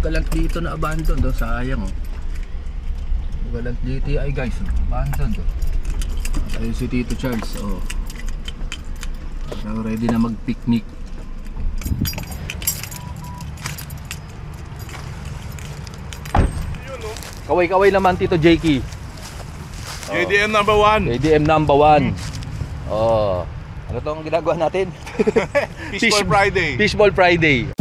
Galant dito na abandon do, sayang oh. Galant GTI guys, oh. Abandon do. Ayun si Tito Charles, oh. Ready na mag-picnic. Kaway-kaway naman Tito Jakey. JDM number 1. JDM number 1. Oh. Ano tong ginagawa natin? Fishball Friday. Fishball Friday.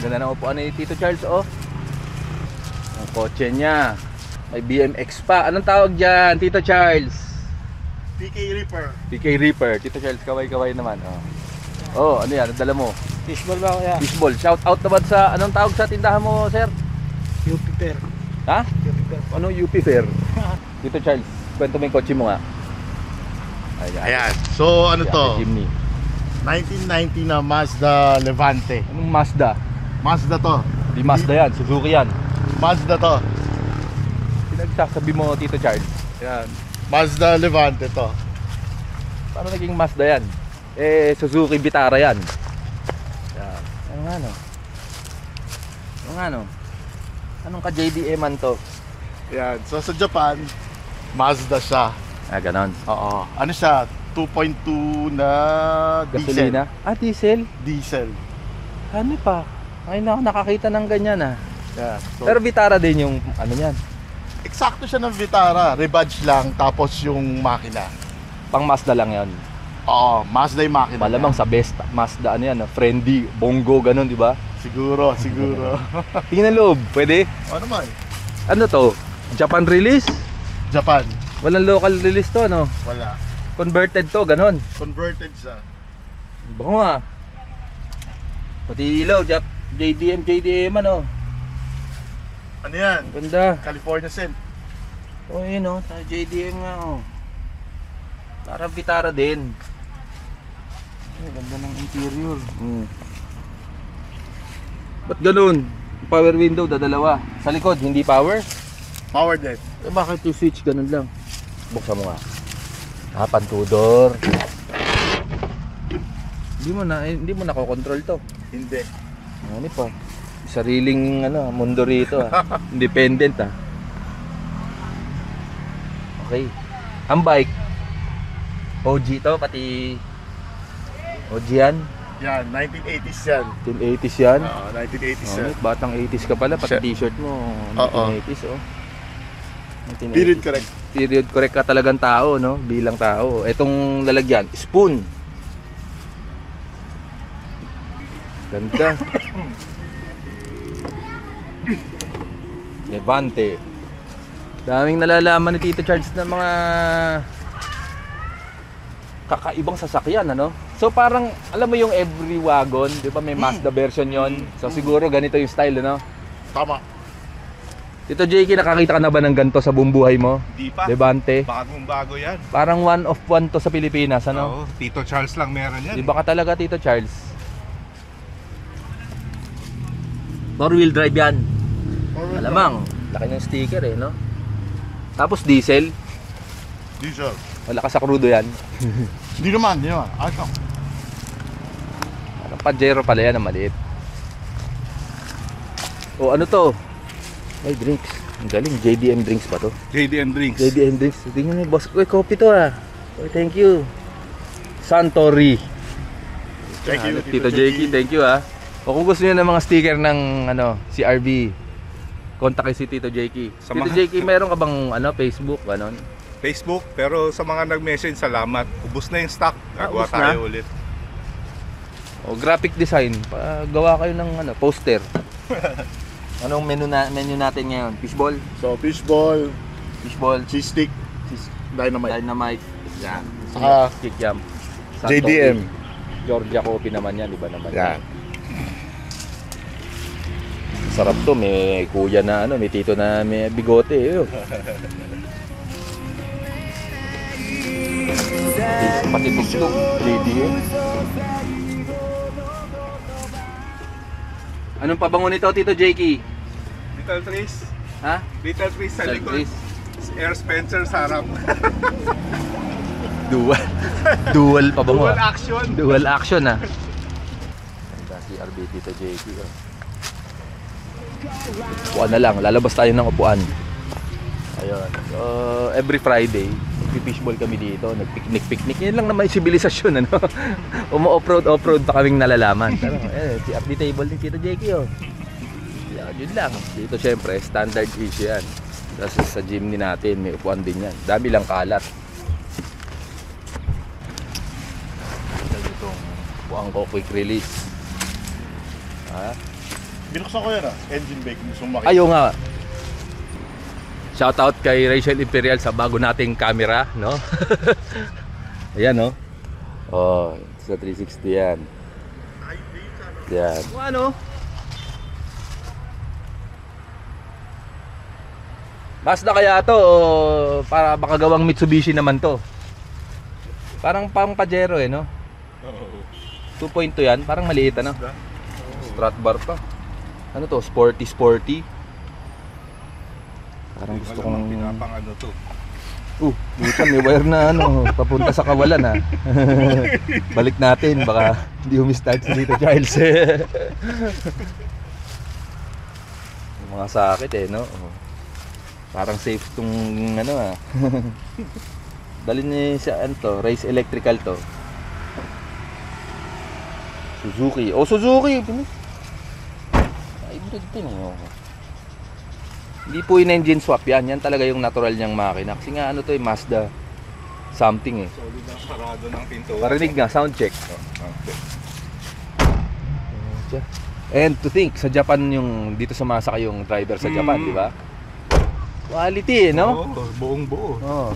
Ganda ng upuan ni Tito Charles, oh. Ang kotse niya. May BMX pa. Anong tawag dyan, Tito Charles? PK Reaper. PK Reaper. Tito Charles, kaway-kaway naman, oh. Oh, ano yan? Ang dala mo? Fishball ba kaya? Fishball. Shout out naman sa, anong tawag sa tindahan mo, sir? UP Fair. Ha? UP Fair. Ano UP Fair? Tito Charles, kwento mo yung kotse mo nga. Ayan. So ano to? Jimny. 1990 na Mazda Levante. Anong Mazda? Mazda to. Di Mazda yan, Suzuki yan. Mazda to. Pinagsasabi mo, Tito Charles. Yan. Mazda Levante to. Paano naging Mazda yan? Eh, Suzuki Vitara yan. Yan. Ano nga no? Ano nga no? Anong ka JDM-an to? Yan. So sa Japan, Mazda siya. Ah, ganon. Oo. Ano siya? 2.2 na diesel. Gasolina? Ah, diesel? Diesel. Ano pa? Ay, nakakita ng ganyan ah. Yeah. So, Pero Vitara din yung ano yan. eksakto siya ng Vitara. Rebadge lang. Tapos yung makina. Pang Mazda lang yan. Oo. Mazda yung makina. Malamang sa best Mazda ano yan, friendly, bongo, ganon, di ba? Siguro, siguro. Tingnan loob, pwede? O naman. Ano to? Japan release? Japan. Walang local release to, ano? Wala. Converted to, ganon. Converted siya. Bango ah. Pati ilaw, JDM, ano? Ano yan? Ganda. California Scent. O yun o, JDM nga o. Parang Vitara din. Ay, ganda ng interior. Ba't ganun? Power window, dadalawa. Sa likod, hindi power? Power deck. Eh bakit yung switch ganun lang? Buksan mo nga. Ah, pantudor. Hindi mo nakokontrol to. Hindi. Ano pa? Sariling ano, mundo rito ah. Independent ah. Okay. Ang bike OG to, pati OG yan. Yan, 1980s yan. 1980s yan. Oo, 1980s yan. Batang 80s ka pala, pati t-shirt mo 1980s oh. 1980s. Period correct. Period correct ka talagang tao, no? Bilang tao. Etong lalagyan, spoon. Ganda. Levante. Daming nalalaman ni Tito Charles ng mga kakaibang sasakyan, ano? So parang, alam mo yung every wagon, di ba may Mazda version yon. So siguro ganito yung style, ano? Tama. Tito JK, nakakita ka na ba ng ganito sa buong buhay mo? Di pa. Levante. Bagong bago yan. Parang one of one to sa Pilipinas, ano? Oo, Tito Charles lang meron yan. Di ba ka talaga, Tito Charles? 4-wheel drive yan. Alamang, laki ng sticker eh, no? Tapos diesel. Diesel. Wala ka sa crudo yan. Hindi naman, hindi naman. Ayos. Parang Pajero pala yan, ang maliit. O ano to? Ay, drinks. Ang galing, JDM drinks pa to. JDM Drinks. JDM drinks. Tingnan mo, boss. Uy, coffee to ah. Uy, thank you. Suntory. Thank you, Tito JK, thank you ah. O kung gusto niyo ng mga sticker ng ano, CRV, contact kayo si Tito JK. Sa Tito mga- JK, meron ka bang ano, Facebook, ganon? Facebook, pero sa mga nag-message, salamat. Ubus na yung stock. Gagawa ubus na? tayo ulit. O graphic design, gawa kayo ng ano, poster. Anong menu natin ngayon? Fishball? So, fishball, Fishball. cheese stick, dynamite. Dynamite. Yan. Saka Kikiam. JDM. Georgia Coffee naman yan, iba naman. Yan. Sarap to, may kuya na ano, may tito na may bigote. Pati tugtog, 3D eh. Anong pabango nito, Tito Jakey? Little trees. Ha? Little trees sa likod. Chris. Air Spencer sa harap. Dual. Dual pabango. Dual action. Dual action ah. Ganda si RB Tito Jakey. Oh. Upuan na lang, lalabas tayo ng upuan. Ayun. So, every Friday, fishball kami dito, nagpiknik-piknik. Yan lang naman yung sibilisasyon, ano? Off-road pa kaming nalalaman. Pero, si RB table ni Tito Jakey, oh. Yun lang. Dito, syempre, standard issue yan. Tapos sa gym ni natin, may upuan din yan. Dami lang kalat. Itong upuan ko, quick release. Ha? Binuksan ko yan engine brake. Gusto mo makita. Ayaw nga. Shoutout kay Rachel Imperial sa bago nating camera, no? Ayan, no? Oh, sa 360 yan. Yan. Ano? Mazda kaya to o para baka gawang Mitsubishi naman to? Parang pang Pajero eh, no? 2.2 yan, parang maliit ano? Strat bar pa. Ano to? Sporty. Parang gusto kong pinapang ano to. Buta may wire na ano, papunta sa kawalan ha. Balik natin, baka hindi umistart si Tito Charles. Yung mga sakit eh, no? Parang safe tong ano ha. Dalhin niya siya ano to, Race Electrical to. Suzuki. Suzuki! Hybrid din eh. Hindi po yung engine swap yan. Yan talaga yung natural niyang makina. Kasi nga ano to yung Mazda something eh. Solid ang sarado ng pinto. Parinig nga, sound check. Okay. And to think, sa Japan yung dito sumasakay yung driver sa Japan, di ba? Quality eh, no? Oo, buong buo. Oh.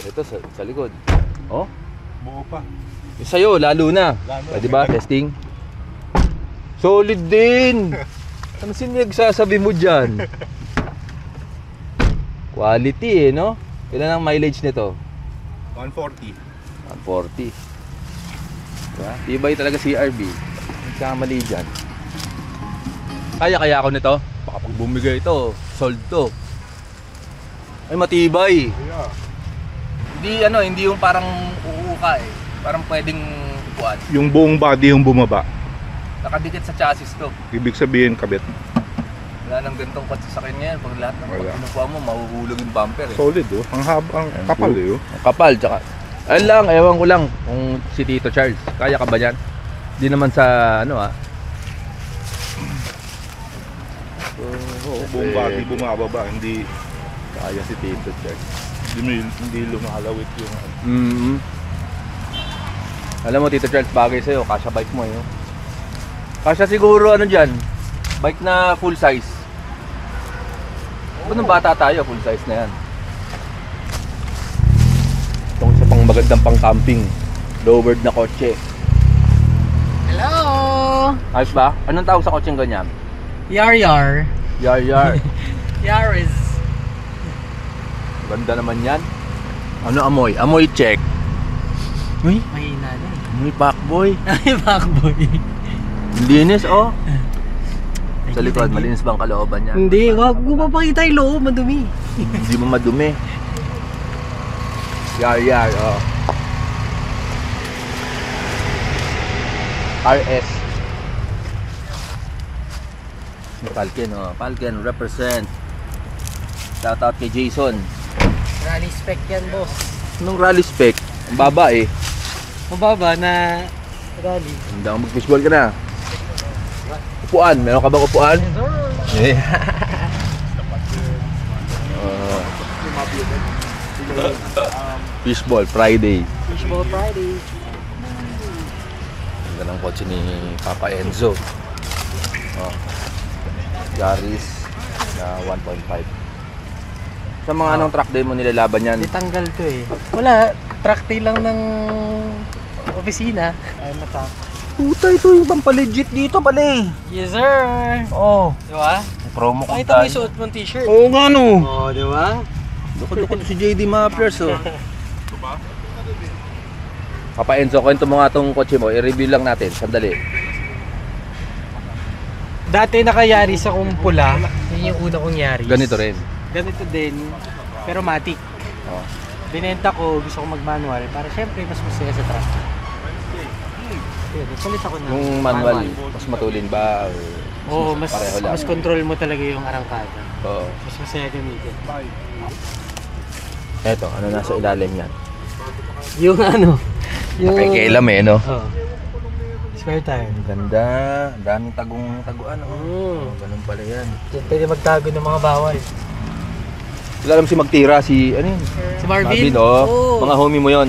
Ito sa likod. Oh, Buo pa. yung sa'yo, lalo na. Pwede ba? Testing. Solid din. Ano sinagsasabi mo dyan? Quality eh, no? Ilan ang mileage nito? 140. 140. Diba? Tibay talaga si RB. Nagkamali dyan. Kaya ako nito? Baka pag bumigay ito, sold to. Ay matibay. Yeah. Hindi yung parang uuka eh. Parang pwedeng upuan. Yung buong body yung bumaba. Nakadikit sa chassis to. Ibig sabihin kabit. Wala nang gantong pagsasakyan niya. Pag lahat ng Wala. pinukuha mo, mahuhulog yung bumper eh. Solid oh. Ang haba, ang kapal eh oh. Ang kapal, tsaka ayun lang, ewan ko lang kung si Tito Charles, kaya ka ba yan? Hindi naman sa ano ah. Oo, buong body bumababa, hindi Kaya si Tito Charles. hindi lumalawit yung Alam mo Tito Charles, bagay sa'yo, kasya bike mo eh. Oh. Kasya siguro ano dyan, bike na full size. Kung nung bata tayo, full size na yan. Itong isa pang magandang pang camping, lowered na kotse. Hello! Ayos ba? Anong tawag sa kotseng ganyan? Yar. Yar. Yaris. Ganda naman yan. Ano amoy? Amoy check. Uy, Mahina na amoy pakboy. eh. Backboy. Linis oh. Sa likod, malinis bang kalooban niya? Hindi, wag mo papakita yung loob, madumi. Hindi mo madumi. Yar, oh. RS. Falcon, oh. Falcon represent. Shout out kay Jason. Rally spec yan, boss. Nung rally spec, ang baba eh. Mababa na rally. Hindi ako mag-fishball ka na. Upuan, meron ka bang upuan? Yes, sir. Fishball Friday. Fishball Friday. Ganda ng kotse ni Papa Enzo. Oh. Yaris na 1.5. Sa mga anong track day mo nilalaban yan? Ditanggal to eh. Wala, track day lang ng opisina. Ay, mata. Puta, ito yung pampalegit dito pala eh. Yes, sir! Oo. Di ba? Promo ko Pakita mo yung suot mong t-shirt. Oo nga no. Oo, di ba? Dukod-dukod si JD Maplers oh. Papa Enzo, kwento mo nga itong kotse mo. I-review lang natin. Sandali. Dati naka-Yaris akong pula. Yun yung una kong Yaris. Ganito rin. Ganito din, pero matic. Oh. Binenta ko, gusto ko mag-manual para syempre mas masaya sa truck. Yun, nagpalit ako ng Yung manual, mas matulin ba? Oo, mas, pareho lang? mas control mo talaga yung arangkada. Oo. Mas masaya gamitin. Eto, ano nasa ilalim yan? Yung ano, yung... Nakikialam eh, no? Oo. Spare tire. Ang ganda. Ang daming taguan. Oh. Ganun pala yan. Diyan pwede magtago ng mga bawal. Wala alam si Magtira, si ano yun? Si Marvin? Oh. Oo. Mga homie mo yon.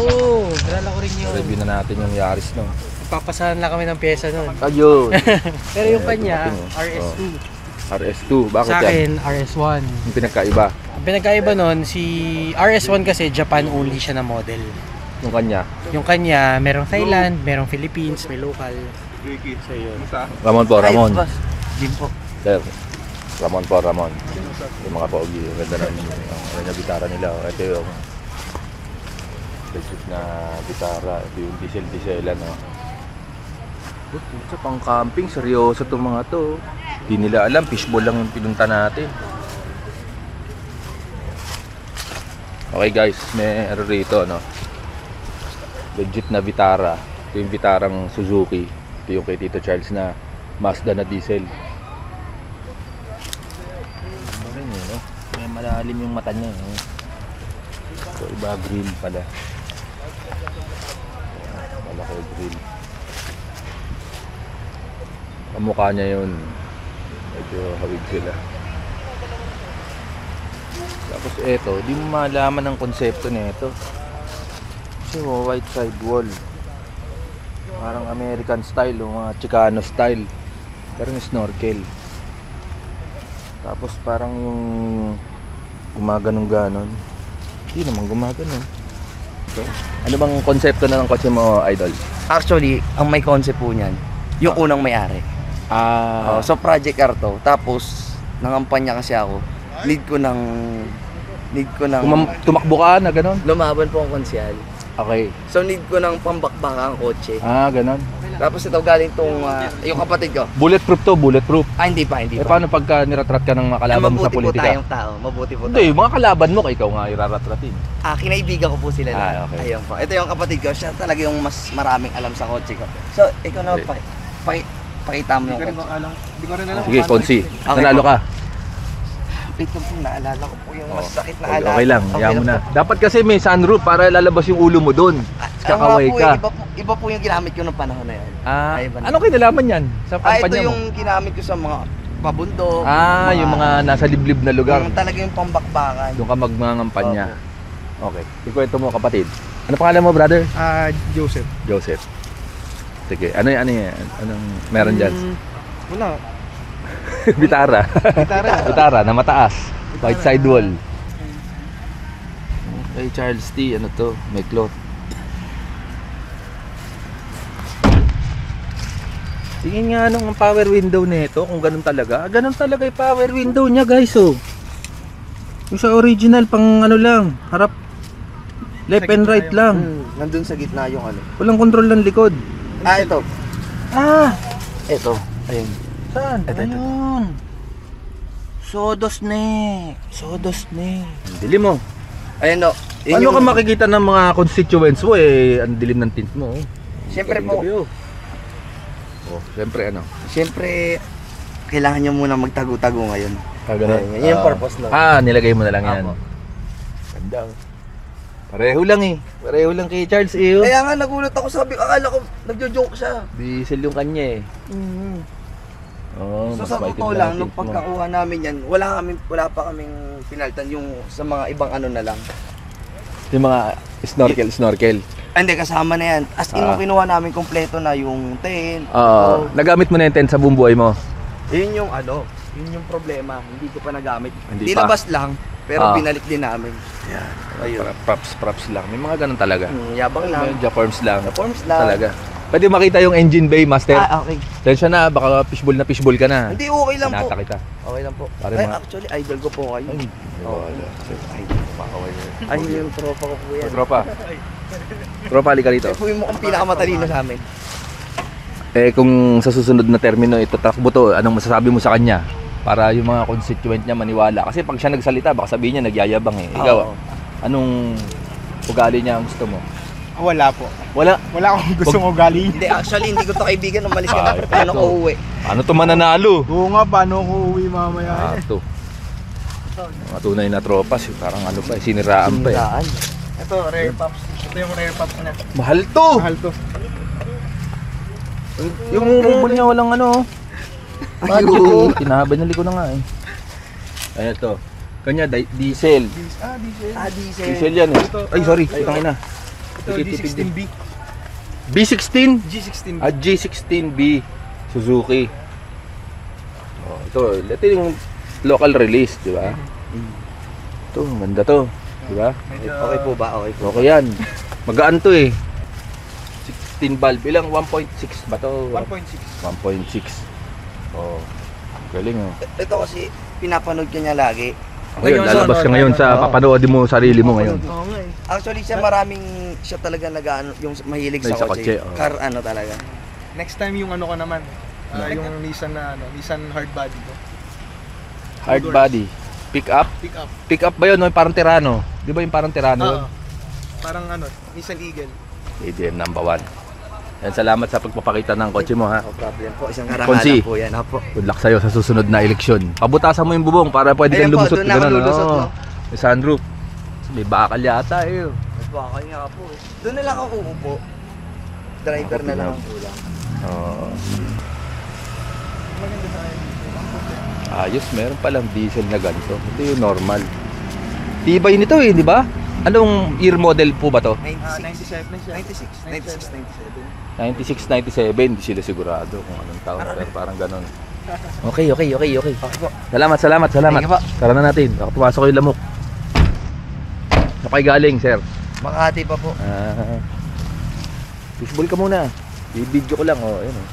Oo, kilala ko rin yun. Review na natin yung Yaris, no? Papasahan lang kami ng pyesa nun. Ayun. Pero yung kanya, dumating, oh. RS2. RS2. Bakit Sa yan? akin, RS1. Yung pinagkaiba. Ang pinagkaiba nun, si RS1 kasi Japan only siya na model. Yung kanya. Yung kanya, merong Thailand, merong Philippines, may local. Ricky, So yun. Ramon po, Ramon. Din po. Sir. Ramon po, Ramon. Yung mga pogi. Ang ganda ng yung bitara nila. Ito yung legit na bitara. Ito yung diesel-dieselan, no? Sa pang camping, seryoso itong mga to. Hindi nila alam, fishball lang yung pinunta natin. Okay guys, may ano rito, no? Legit na Vitara. Ito yung Vitarang Suzuki. Ito yung kay Tito Charles na Mazda na diesel. Ano rin yun, no? May malalim yung mata niya, no? So, iba grill pala. Malaki grill. Ang mukha niya yun. Medyo hawig sila. Tapos eto, di mo malaman ang konsepto nito. Kasi white side wall. Parang American style o mga Chicano style. Pero yung snorkel. Tapos parang yung gumaganong-ganon. Hindi naman gumaganon. Okay. Ano bang konsepto na ng kotse mo, Idol? Actually, ang may concept po niyan, yung unang may-ari. So project car to. Tapos nangampanya kasi ako. Need ko ng Tumakbo ka na ganon? lumaban po ang konsyal. Okay. So need ko ng pambakbaka ang kotse. Ganon. Tapos ito galing tong yung kapatid ko. Bulletproof to, bulletproof. Hindi pa. Paano pagka niratrat ka ng mga kalaban mo sa Mabuti po politika? tayong tao. Mabuti po Hindi, tayo. mga kalaban mo, ikaw nga iraratratin. Kinaibigan ko po sila na. Okay. Ayun po. Ito yung kapatid ko. Siya talaga yung mas maraming alam sa kotse ko. So, ikaw na pakita mo yung kotse. Sige, Konsi. Okay Nanalo po. ka. Ito po, naalala ko po yung masakit na alala. Okay lang, hayaan mo na. Dapat kasi may sunroof para lalabas yung ulo mo doon. Kakaway ka. Iba po yung ginamit ko ng panahon na yan. Anong kinalaman yan sa Ito kampanya mo? yung ginamit ko sa mga pabundok. Yung mga nasa liblib na lugar. Yung talaga yung pambakbakan. Doon ka magmangampanya. Okay. Ikwento mo, kapatid. Ano pangalan mo, brother? Joseph. Joseph. Sige, ano yan? Anong meron dyan? Wala. Vitara. Vitara na mataas. White side wall. Kay Charles T, ano to? May cloth. Tingin nga nung power window nito kung ganun talaga. Ganun talaga yung power window niya, guys, oh. Yung sa original pang ano lang, harap left and right lang. Nandun sa gitna yung ano. Walang control ng likod. Ito. Ito. Ayun. Saan? Ito. Ayun. Sodos ne. Dilim mo. Ayun o. Paano ka makikita ng mga constituents mo ang dilim ng tint mo. Oh. Siyempre po. Siyempre ano? Siyempre, kailangan nyo muna magtago-tago ngayon. Ganun. Yun yung purpose lang. Nilagay mo na lang yan. Apo. Ganda. Pareho lang eh. Pareho lang kay Charles eh. Oh. Kaya nga nagulat ako, akala ko nagjo-joke siya. Diesel yung kanya eh. So sa totoo lang, nung pagkakuha namin yan, wala pa kaming pinaltan yung sa mga ibang ano na lang. Yung mga snorkel. Hindi, kasama na yan. As in, nung kinuha namin kompleto na yung tent. Nagamit mo na yung tent sa buong buhay mo? Yun yung ano, yun yung problema. Hindi ko pa nagamit. Hindi pa. Labas lang, pero binalik din namin. Ayun. Props lang. May mga ganun talaga. Yabang lang. Jaforms lang. Jaforms lang. Talaga. Pwede makita yung engine bay, Master. Okay. Tensya na, baka fishball ka na. Hindi, okay lang po. Pinata kita. Okay lang po. Pare Ay, mga- actually, idol ko po kayo. Ay, wala. pakaway na. Ay, yung tropa ko po yan. Tropa. Tropa, halika rito. Siya po yung mukhang pinakamatalino sa amin. Eh, kung sa susunod na termino ito takbo to, anong masasabi mo sa kanya? Para yung mga constituent niya maniwala. Kasi pag siya nagsalita, baka sabihin niya nagyayabang eh. Ikaw, Oo. anong ugali niya ang gusto mo? Wala po. Wala. Wala akong gustong ugali. Hindi, actually, hindi ko to kaibigan. Umalis ka na. Ay, Paano ito. ko uuwi? Ano to mananalo? Oo nga, paano ako uwi mamaya? Ito. Mga tunay na tropas, parang ano pa, siniraan pa eh. Saan? Ito, rare pops. Ito yung rare pops na. Mahal to! Mahal to. Yung rumble niya walang ano. Ayun. Tinabanali ko na nga eh. Ayan ito. Kanya, diesel. Diesel. Diesel yan eh. Ay, sorry. Itang ina. Ito, G16B. B16? G16B. G16B Suzuki. Oh, ito yung local release, di ba? Ito, ganda to. Di ba? Okay po ba? Okay po. Okay yan. Magaan to eh. 16 valve. Ilang 1.6 ba to? 1.6. 1.6. Oh. Galing oh. Ito kasi, pinapanood ka niya lagi. Ngayon, lalabas ka ngayon sa papanood mo sarili mo ngayon. Oo nga eh. Actually, siya talaga nag-ano, yung mahilig May sa sa kotse. kotse, oh. Car ano talaga. Next time yung ano ko naman. Yung Nissan na Nissan hardbody ko. Hard body. Pick up. Pick up. Pick up ba yun? No? Parang Tirano. Di ba yung parang Tirano? Oo. Parang Nissan Eagle. ADM number 1. Yan, salamat sa pagpapakita ng kotse mo ha. No problem po. Isang Konsi. karangalan po yan. Opo. Good luck sa'yo sa susunod na eleksyon. Pabutasan mo yung bubong para pwede kang Ayan po, lumusot. doon na ako ganun, lulusot, oo. no? May sunroof. May bakal yata eh. Mas baka nga po eh. Doon na lang ako uupo. Driver na lang ang kulang. Oo. Ayos, meron palang diesel na ganito. Ito yung normal. Tibay nito eh, di ba? Anong year model po ba to? 97 na siya. 96, 96, 97, 97. hindi sila sigurado kung anong taon, pero parang ganon. Okay. Salamat. Thank you po. Tara na natin, baka pumasok ko yung lamok. Napay galing, sir. Makati pa po. Fishball ka muna. I-video ko lang, oh, ayun oh.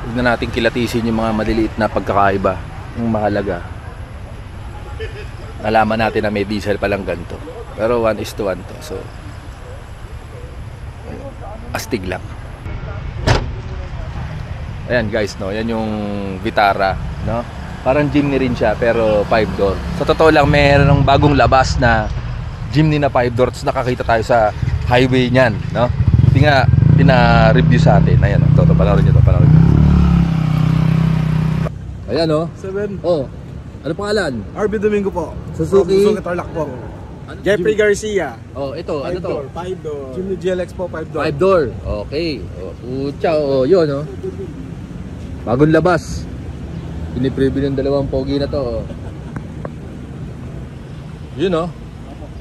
Huwag na natin kilatisin yung mga maliliit na pagkakaiba. Yung mahalaga. Nalaman natin na may diesel palang ganito. Pero 1:1 to. So, astig lang. Ayan guys, no, yan yung Vitara, no? Parang Jimny rin siya pero 5-door. Sa totoo lang, mayroong bagong labas na Jimny na 5-door. Tapos nakakita tayo sa highway niyan, no? Hindi nga pina-review sa atin. Ayan, ito, panoorin nyo. Ayan, no? 7. Oh, ano pangalan? RB Domingo po. Suzuki? Suzuki Tarlac po. Jeffrey Garcia. Oh, ito, ano to? 5 door. Jimny GLX po, 5 door. 5-door. Okay. Oh, pucha, oh, yun, no? Bagong labas. Pinipreview ng dalawang pogi na to. Oh. Yun, no?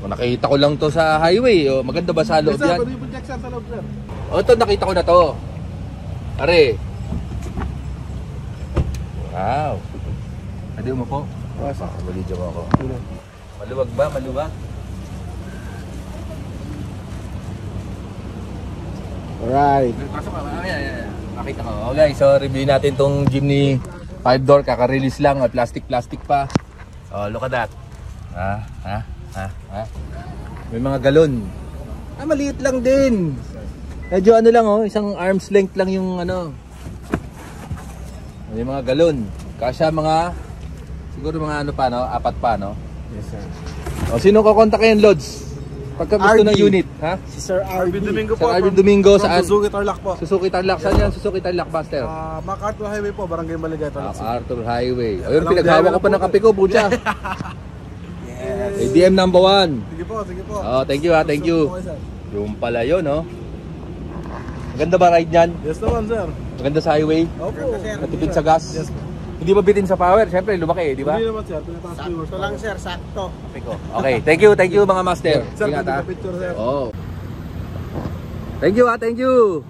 Oh, nakita ko lang to sa highway. Oh, maganda ba sa loob Sir, yan? pwede yung project sa loob, sir. Oh, ito nakita ko na to. Pare. Wow. Pwede mo po? Video mo ako. Maluwag ba? Maluwag? Alright. Pasok ka. Ayan. Nakita ko. Oh guys, so review natin tong Jimny 5-door. Kaka-release lang. Plastic pa. Oh, look at that. Ha? May mga galon. Maliit lang din. Medyo ano lang oh, isang arm's length lang yung ano. May mga galon. Kasya mga siguro mga ano pa no, 4 pa no. Yes, sir. O sino ko kontakin Lods? Pagka gusto ng RB. unit, ha? Si Sir RB Domingo Sir po. RB Domingo, from saan? Suzuki Tarlac po. Suzuki Tarlac. Saan yan? Suzuki Tarlac, Master? MacArthur Highway po, Barangay Maligay, Tarlac City. Arthur Highway. Ayun, Walang pinaghawa biyahe ko pa na ng po. kape ko, pucha. Yes. ADM number 1. Sige po. Oh, thank you ha, thank you. Okay, sir. Yung pala yun, no? Maganda ba ride niyan? Yes naman, sir. Maganda sa highway? Opo. Natipid sa gas? Yes po. Hindi ba bitin sa power? Siyempre, lumaki, di ba? Hindi naman, sir. Pinataas ko yung Sakto lang sir, sakto. Okay, thank you mga master. Sir, Ingat pwede ha. ka picture, sir. Oh. Thank you ha, thank you.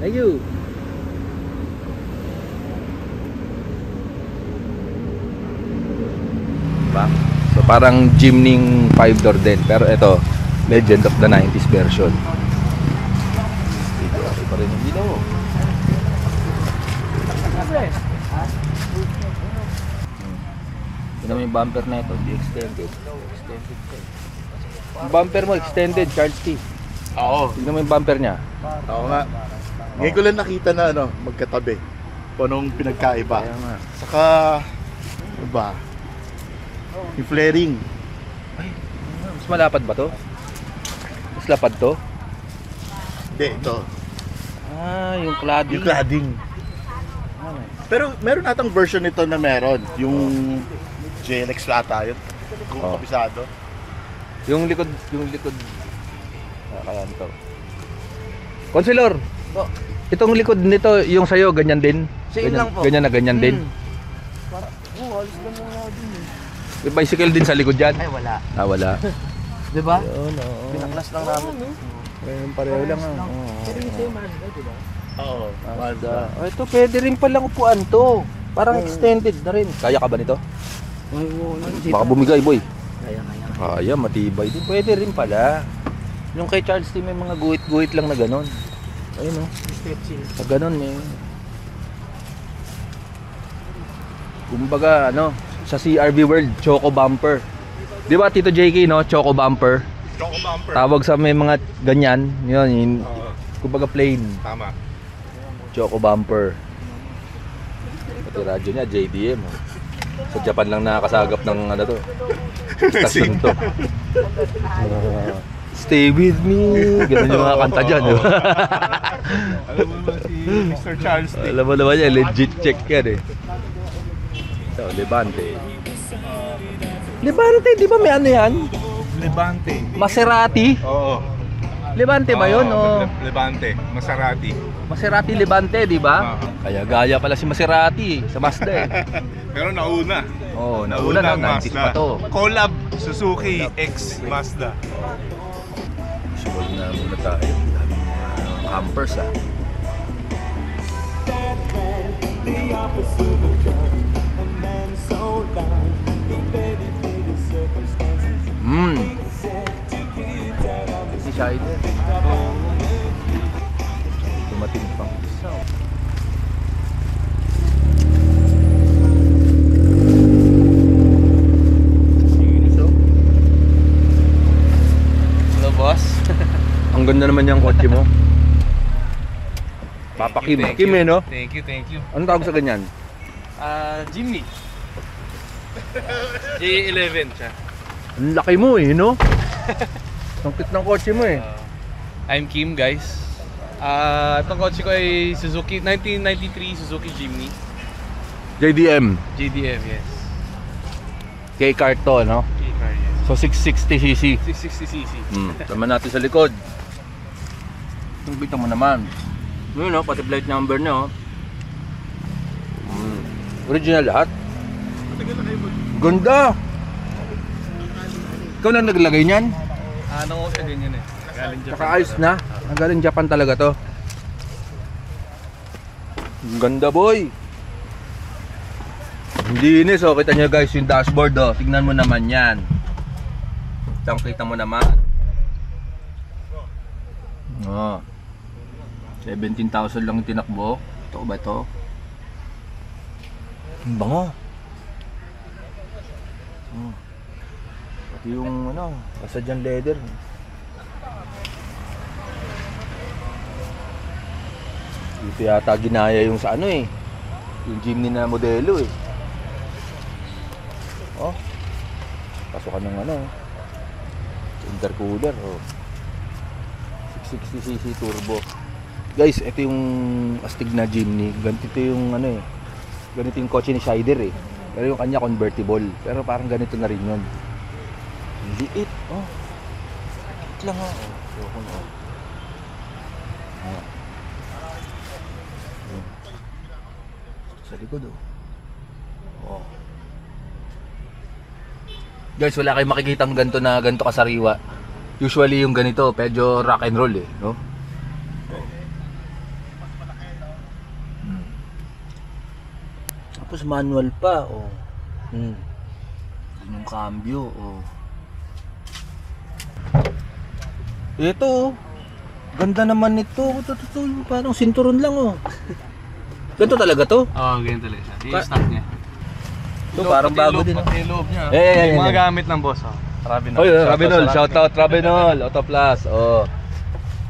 Thank you. Parang Jimny 5-door din. Pero ito, Legend of the 90s version. Okay pa rin yung ilaw. Tignan mo yung bumper na ito, di extended. Extended pa eh. Yung bumper mo, extended, Charles T. Oo. Tignan mo yung bumper niya. Oo nga. Ngayon ko lang nakita na magkatabi. Kung anong pinagkaiba. Kaya nga. Saka, ano ba? Yung flaring. Mas malapad ba to? Mas lapad to? Hindi, ito. Ah, yung cladding. Yung cladding. Pero meron atang version nito na meron. Yung JLX ata yun. Kung Oh. kabisado. Yung likod. Kaya nito. Konselor, itong likod nito, yung sayo, ganyan din? Same Ganyan- lang po. Ganyan na ganyan din? Alis lang muna din eh. May bicycle din sa likod dyan? Ay, wala. Ah, wala. Diba? Yun, oo. Pinaklas lang namin. Ayun, pareho lang. Oo. Mazda. Oh, ito, pwede rin palang upuan to. Parang extended na rin. Kaya ka ba nito? Baka bumigay, boy. Kaya. Kaya, matibay din. Pwede rin pala. Yung kay Charles T, may mga guhit-guhit lang na ganon. Ayun, oh. Sa ganon, eh. Kumbaga, sa CRV World, Choco Bumper. Di ba, Tito JK, no? Choco Bumper. Choco bumper. Tawag sa may mga ganyan. Yun. Kumbaga plain. Tama. Choco Bumper. Pati radyo niya, JDM. Oh. Sa Japan lang nakakasagap ng to. Stasyon to. Stay with me. Ganun yung mga kanta dyan. Di ba? Alam mo ba si Mr. Charles T? Alam mo naman yan, legit check yan eh. So, Levante. Levante, di ba may ano yan? Levante. Maserati? Oo. Levante ba yun? O Levante. Maserati. Maserati Levante, di ba? Kaya gaya pala si Maserati sa Mazda eh. Pero nauna. Oo, nauna na, 90s pa to. Collab Suzuki X Mazda. Sure na muna tayo. Daming campers ah. Si Shider. Tumating pang isa. Hello, boss. Ang ganda naman yung kotse mo. Papa Kim. Thank Kim you. eh, no? Thank you, thank you. Anong tawag sa ganyan? Jimny. J11 siya. Ang laki mo eh, no? Ang cute ng kotse mo eh. I'm Kim, guys. Itong kotse ko ay Suzuki 1993 Suzuki Jimny. JDM. JDM, yes. K-Kart to, no? K-car, yes. So 660cc. 660cc. Tama natin sa likod. Kita mo naman. Yun, no? Pati plate number nyo. Original lahat. Ganda! Ikaw lang naglagay niyan? Ano ko siya ganyan eh. Galing Japan. Saka ayos na. Ang galing Japan talaga to. Ang ganda, boy. Linis, oh. Kita nyo guys yung dashboard, oh. Tignan mo naman yan. Kita mo naman. Oh. 17,000 lang yung tinakbo. Ito ba ito? Ang bango. Oh. Pati yung Kasadyan leather. Dito yata ginaya yung sa yung Jimny na modelo eh. Oh. Pasukan ng intercooler, oh. 660cc turbo. Guys, ito yung astig na Jimny. Ganito yung ganito yung kotse ni Shider eh. Pero yung kanya convertible. Pero parang ganito na rin yun. Liit, oh. Liit lang, oh. Oh. Sa likod, oh. Oh. Guys, wala kayong makikitang ganito na ganito kasariwa. Usually yung ganito, medyo rock and roll eh, no? Tapos manual pa, oh. Yung cambio, oh. Ito, oh. Ganda naman nito. Ito, yung parang sinturon lang, oh. Ganito talaga to? Oo, ganyan talaga siya. Yung Ka- stock niya. Ito, parang bago din. Pati yung loob niya. Yung Yung mga gamit ng boss, oh. Rabinol. Rabinol. Shout out Rabinol. Auto Plus. Oh.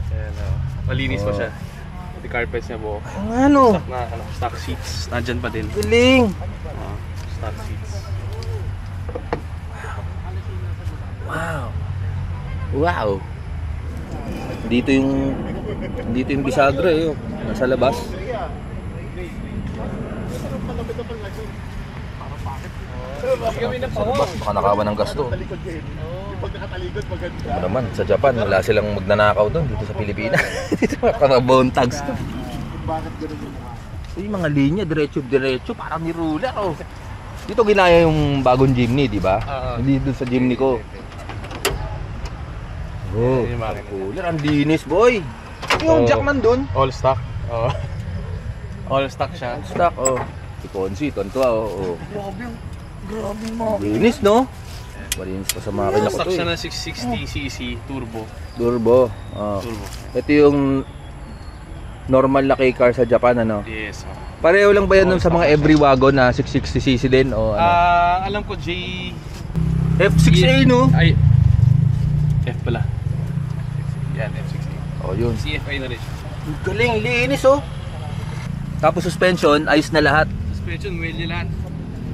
Ayan, oh. Malinis pa siya. Pati carpets niya buo. Ano? Stock na, stock seats. Nandyan pa din. Galing. Stock seats. Wow. Wow. Dito yung bisagra eh. Nasa labas. Sa labas, baka nakawan ng gasto. Ano naman, sa Japan, wala silang magnanakaw doon dito sa Pilipinas. Dito nakabone tags to. Yung mga linya, diretso-diretso, parang ni ruler oh. Dito ginaya yung bagong Jimny, di ba? Hindi doon sa Jimny ko. Oh, Yung makina. cooler, ang linis boy. Yung Oh. Jackman doon. All stock. Oh. All stock siya. Stock, oh. Si Consi, tonto, oh. Grabe mo. Linis, no? Malinis pa sa makina ko Stock to siya eh. na 660cc turbo. Turbo. Oh. Turbo. Ito yung normal na K-car sa Japan, ano? Yes. Oh. Pareho lang ba yan nun sa mga every wagon na 660cc din? O ano? Alam ko J... F6A, no? Ay, F pala. Yan, F6A. Oh, yun. CFI na rin siya. Galing, linis, oh. Tapos suspension, ayos na lahat. Suspension, wheel niya lahat.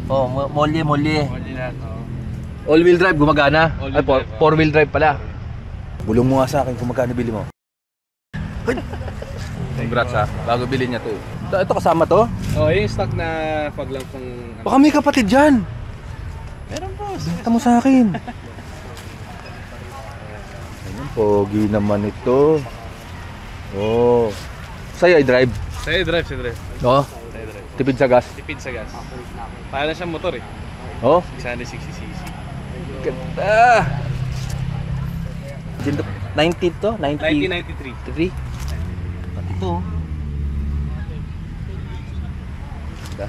Oh, molye. Wheel niya lahat, oh. All-wheel drive, gumagana. All-wheel Ay, drive, oh. four-wheel drive pala. Bulong mo nga sa akin kung magkano bili mo. Congrats ha, bago bilhin niya to eh. Ito kasama to? Oh, yung stock na pag lang pang... Baka may kapatid dyan. Meron po. Benta mo sa akin. Ayun, pogi naman ito. Oh. Sa'yo i-drive? Sa'yo drive, sa'yo drive. No? Sa'yo drive. Tipid sa gas? Tipid sa gas. Para na siyang motor eh. Oh? 660cc. Ganda! 90 to? 1993. 3? Pati ito. Ganda.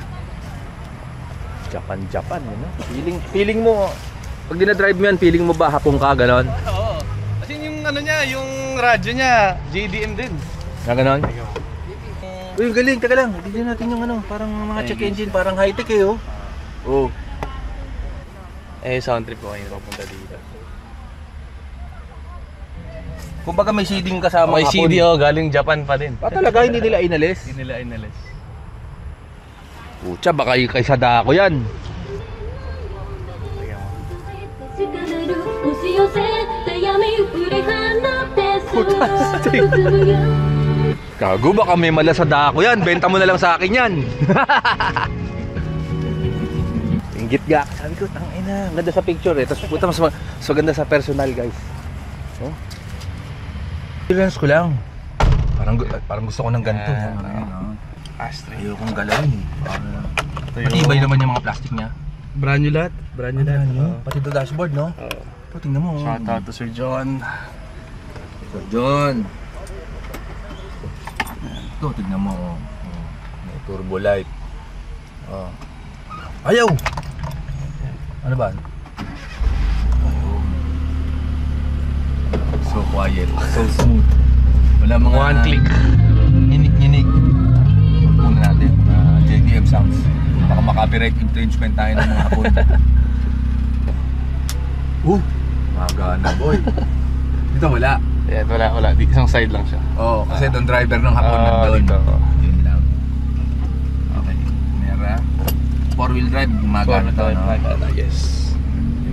Japan, yun no? Feeling mo, pag dinadrive mo yan, feeling mo ba hapong ka, ganon? Oo. Kasi yung ano niya, yung radyo niya, JDM din. Na ganon? Uy, galing, taga lang. Tignan natin yung ano, parang mga check engine, parang high-tech eh, oh. Oh. Eh, sound trip ko kayo papunta dito. Kumbaga may seeding kasama May CD oh, galing Japan pa din. Talaga, hindi nila inalis? Hindi nila inalis. Pucha, baka kay Sadako yan. Gago, baka may mala Sadako yan. Benta mo na lang sa akin yan. Inggit ga. Sabi ko, tangina, ganda sa picture eh. Tapos puta, mas ganda sa personal, guys. Oh. Experience ko lang. Parang gusto ko ng ganito. Ashtray. Ayokong galawin eh. Matibay naman yung mga plastic niya. Brand new lahat. Brand new lahat. Pati ito dashboard, no? Oo. Ito, tingnan mo. Shout out to Sir John. Ito, John. Ito, tingnan mo. Oh. May turbo light. Oh. Ayaw! Ano ba? Ayaw. So quiet. So smooth. Wala mga... One click. Nyinig. Muna natin. JDM sounds. Baka makapiright infringement tayo ng mga hapon. Magana boy. Dito wala. Ayan, wala. Isang side lang siya. Oo, kasi itong driver ng hapon nandun. dito. Yun lang. Okay. Mera. 4-wheel drive, gumagana to, no? Yes.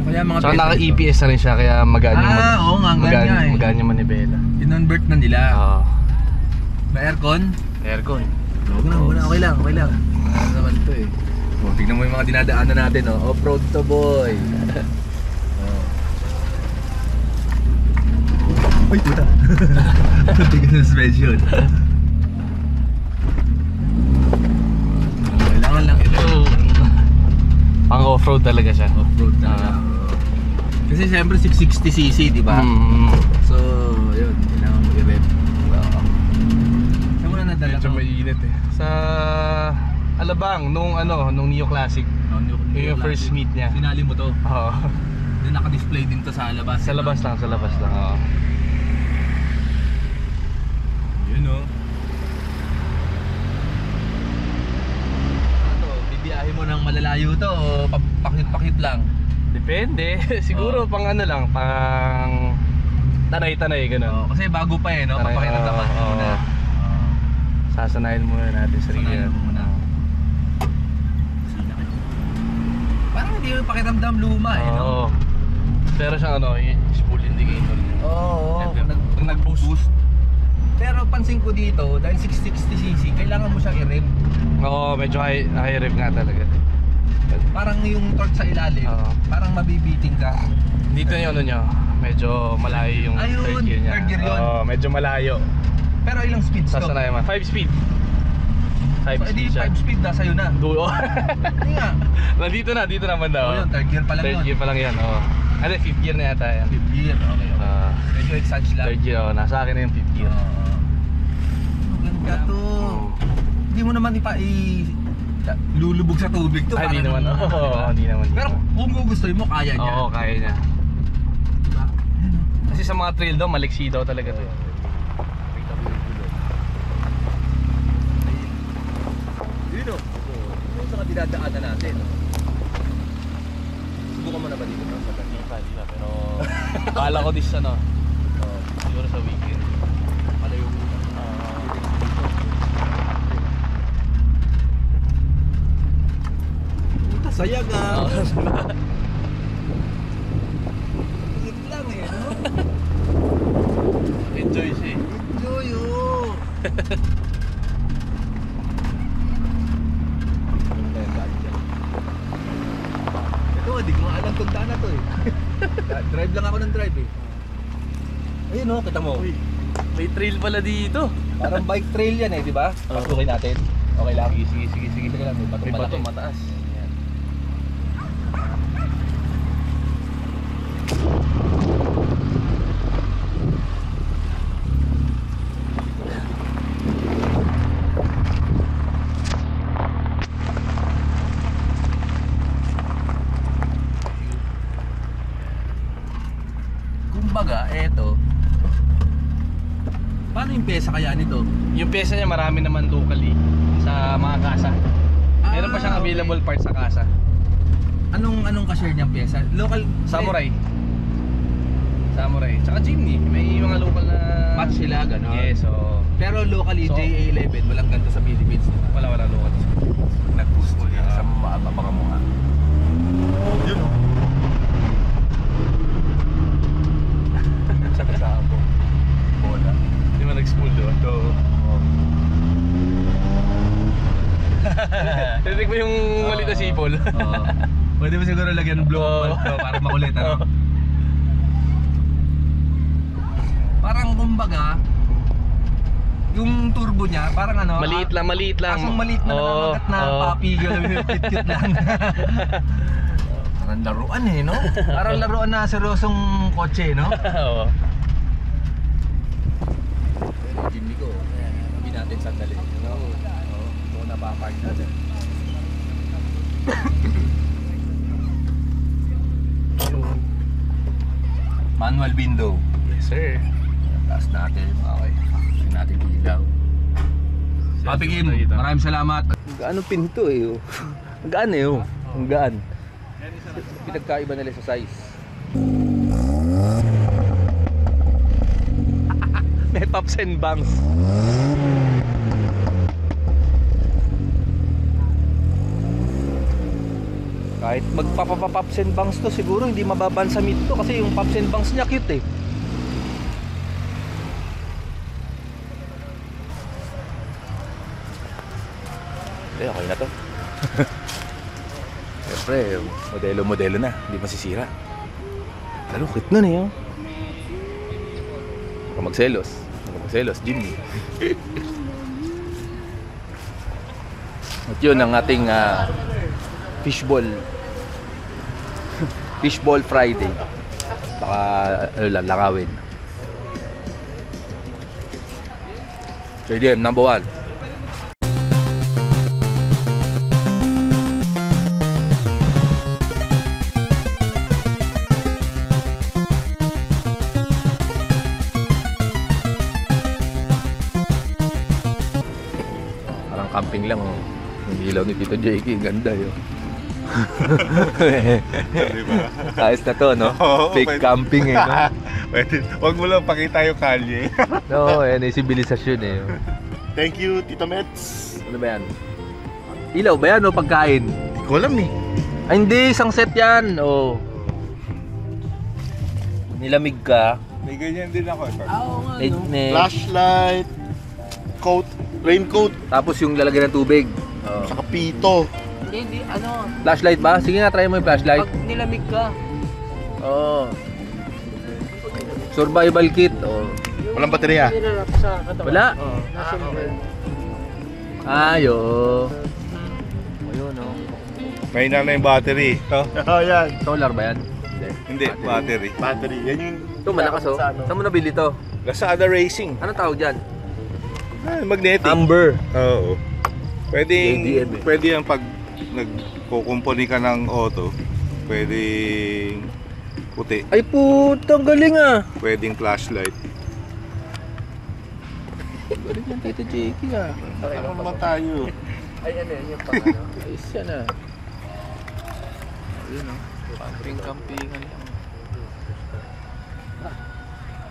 Kaya mga Saka naka-EPS na rin siya, kaya magaan yung oo nga, ganyan eh. magaan yung manibela. Kinonvert na nila. Oo. May aircon? Aircon. Okay lang. Ano naman to eh. Oh, tignan mo yung mga dinadaanan natin, oh. Off-road to, boy. Uy, puta. Tignan sa suspension. Kailangan lang ito. Pang off-road talaga siya. Off-road na. Kasi siyempre 660cc, di ba? So, yun. Kailangan mo i-rev. Saan mo na nadala Medyo to? mainit eh. Sa Alabang, nung Neo Classic. Yung first meet niya. Sinali mo to. Oo. Then naka-display din to sa labas. Sa labas lang. Oo. Yun o. Ano, bibiyahe mo ng malalayo to o pakit-pakit lang? Depende. Siguro pang ano lang, pang tanay-tanay ganun. Kasi bago pa no? Tanay, Papakita ka pa oo. muna. Sasanayin muna natin sa Sanayin mo muna. Parang hindi mo pakiramdam luma no? Oo. Pero siyang yung spool indicator. Oo, Pag nag-boost. Pero pansin ko dito, dahil 660cc, kailangan mo siyang i-rev. Oo, medyo high rev nga talaga. Parang yung torque sa ilalim, Oo. parang mabibiting ka. Dito yung nyo, medyo malayo yung Ayun, third gear niya. third gear yun. Oo, medyo malayo. Pero ilang speeds to? Sasanayan mo. 5 speed. 5 So, edi speed siya. 5 speed na sa'yo na. Duo. Hindi nga. Dito naman daw. Oo yun, third gear pa lang Third yun. gear pa lang yan, oo. Ano, 5th gear na yata yan. 5th gear, okay. Medyo exage lang. Third gear, nasa akin na yung 5th gear. Maganda to. Hindi mo naman lulubog sa tubig to. Ay, di parang- naman. Oo, diba? di naman. Pero kung gugustuhin mo, kaya niya. Oo, kaya niya. Diba? Kasi sa mga trail daw, maliksi daw talaga to. Dito. Yung sa dinadaanan natin. Subukan mo na ba dito? Hindi na, pero kala ko this siguro sa weekend. Ano yung sayag ah. Hit lang no? Enjoy siya eh. Enjoy oh. Ito, di ko nga alam kung daan na to eh. Drive lang ako ng drive eh. Ayun oh, kita mo. May trail pala dito. Parang bike trail yan eh, di ba? Pasukin natin. Okay lang. Sige. Sige lang, may bato May bato, malaki. mataas. Yan. Kumbaga, eto. Paano yung pesa kaya nito? Yung pesa niya marami naman locally sa mga kasa. Meron pa siyang okay. available parts sa kasa. Anong ka-share niyang pesa? Local Samurai. Tsaka Jimny. May mga local na match sila, gano'n? Yes, so Pero locally, So- JA11, walang ganito sa Philippines, di ba? wala local. Nag-boost mo yan sa mga mukha. Yun o. Sa kasabo. Bola. Hindi mo nag-spool doon. So, tinig mo yung maliit na sipol. Oo. Pwede mo siguro lagyan ng blow Oo. para makulit, ano? Parang kumbaga, yung turbo niya, parang ano? Maliit lang. Asong maliit na nangangagat na papi, cute lang. Parang laruan eh, no? Parang laruan na seryosong kotse, no? Oo. Jimmy ko, sabi natin sandali. Oo. Ito na papark natin. Manual window. Yes, sir. Taas natin. Okay. Taas natin ilaw. Papi Kim, maraming salamat. Gaano pinto eh. Oh. Ang gaan eh. Oh. Ang gaan. Pinagkaiba nila sa size. May tops and bangs. Kahit magpapapops and bangs to, siguro hindi mababan sa meat to kasi yung pops and bangs niya cute eh. Okay na to. Siyempre, modelo na, hindi masisira. Lalo, cute nun eh. Oh. Huwag magselos, Jimmy. At yun ang ating fishball Friday. Baka lakawin. So, number 1. Camping lang, oh. Yung ilaw ni Tito Jakey, ganda yun. Diba? Ayos na to, no? Oo, Fake pwede. camping, eh, no? Pwede. Huwag mo lang pakita yung kalye. No, yan, yung sibilisasyon, eh. Thank you, Tito Mets. Ano ba yan? Ilaw ba yan, o pagkain? Hindi ko alam eh. Ay, hindi, isang set yan, oh. Nilamig ka. May ganyan din ako. Flashlight, coat, raincoat, Tapos yung lalagyan ng tubig. Oh. saka pito. Hindi, ano, Flashlight ba? Sige nga, try mo yung flashlight. pag nilamig ka, Oo. Survival kit. Oh. Walang baterya. nilalap sa katawan. Wala. Oo, na-silver. Ayo. Ayun, oh. May na yung battery. Ito? Oh, yan. Solar ba yan? Hindi, battery. Battery. Yan yung... Ito, malakas, oh. Saan mo nabili to? Lazada Racing. Anong tawag dyan? Magnetic. Amber. Oo. Pwedeng, ADM eh. pwede yan pag nagkukumpuni ka ng auto. Pwedeng puti. Ay, putang galing, ah. Pwedeng flashlight. Galing yan, Tito Jakey, ah. Ano naman tayo? Ay, ano yun, yung pang ano. Ayos yan, ah. Ayun, oh. Camping,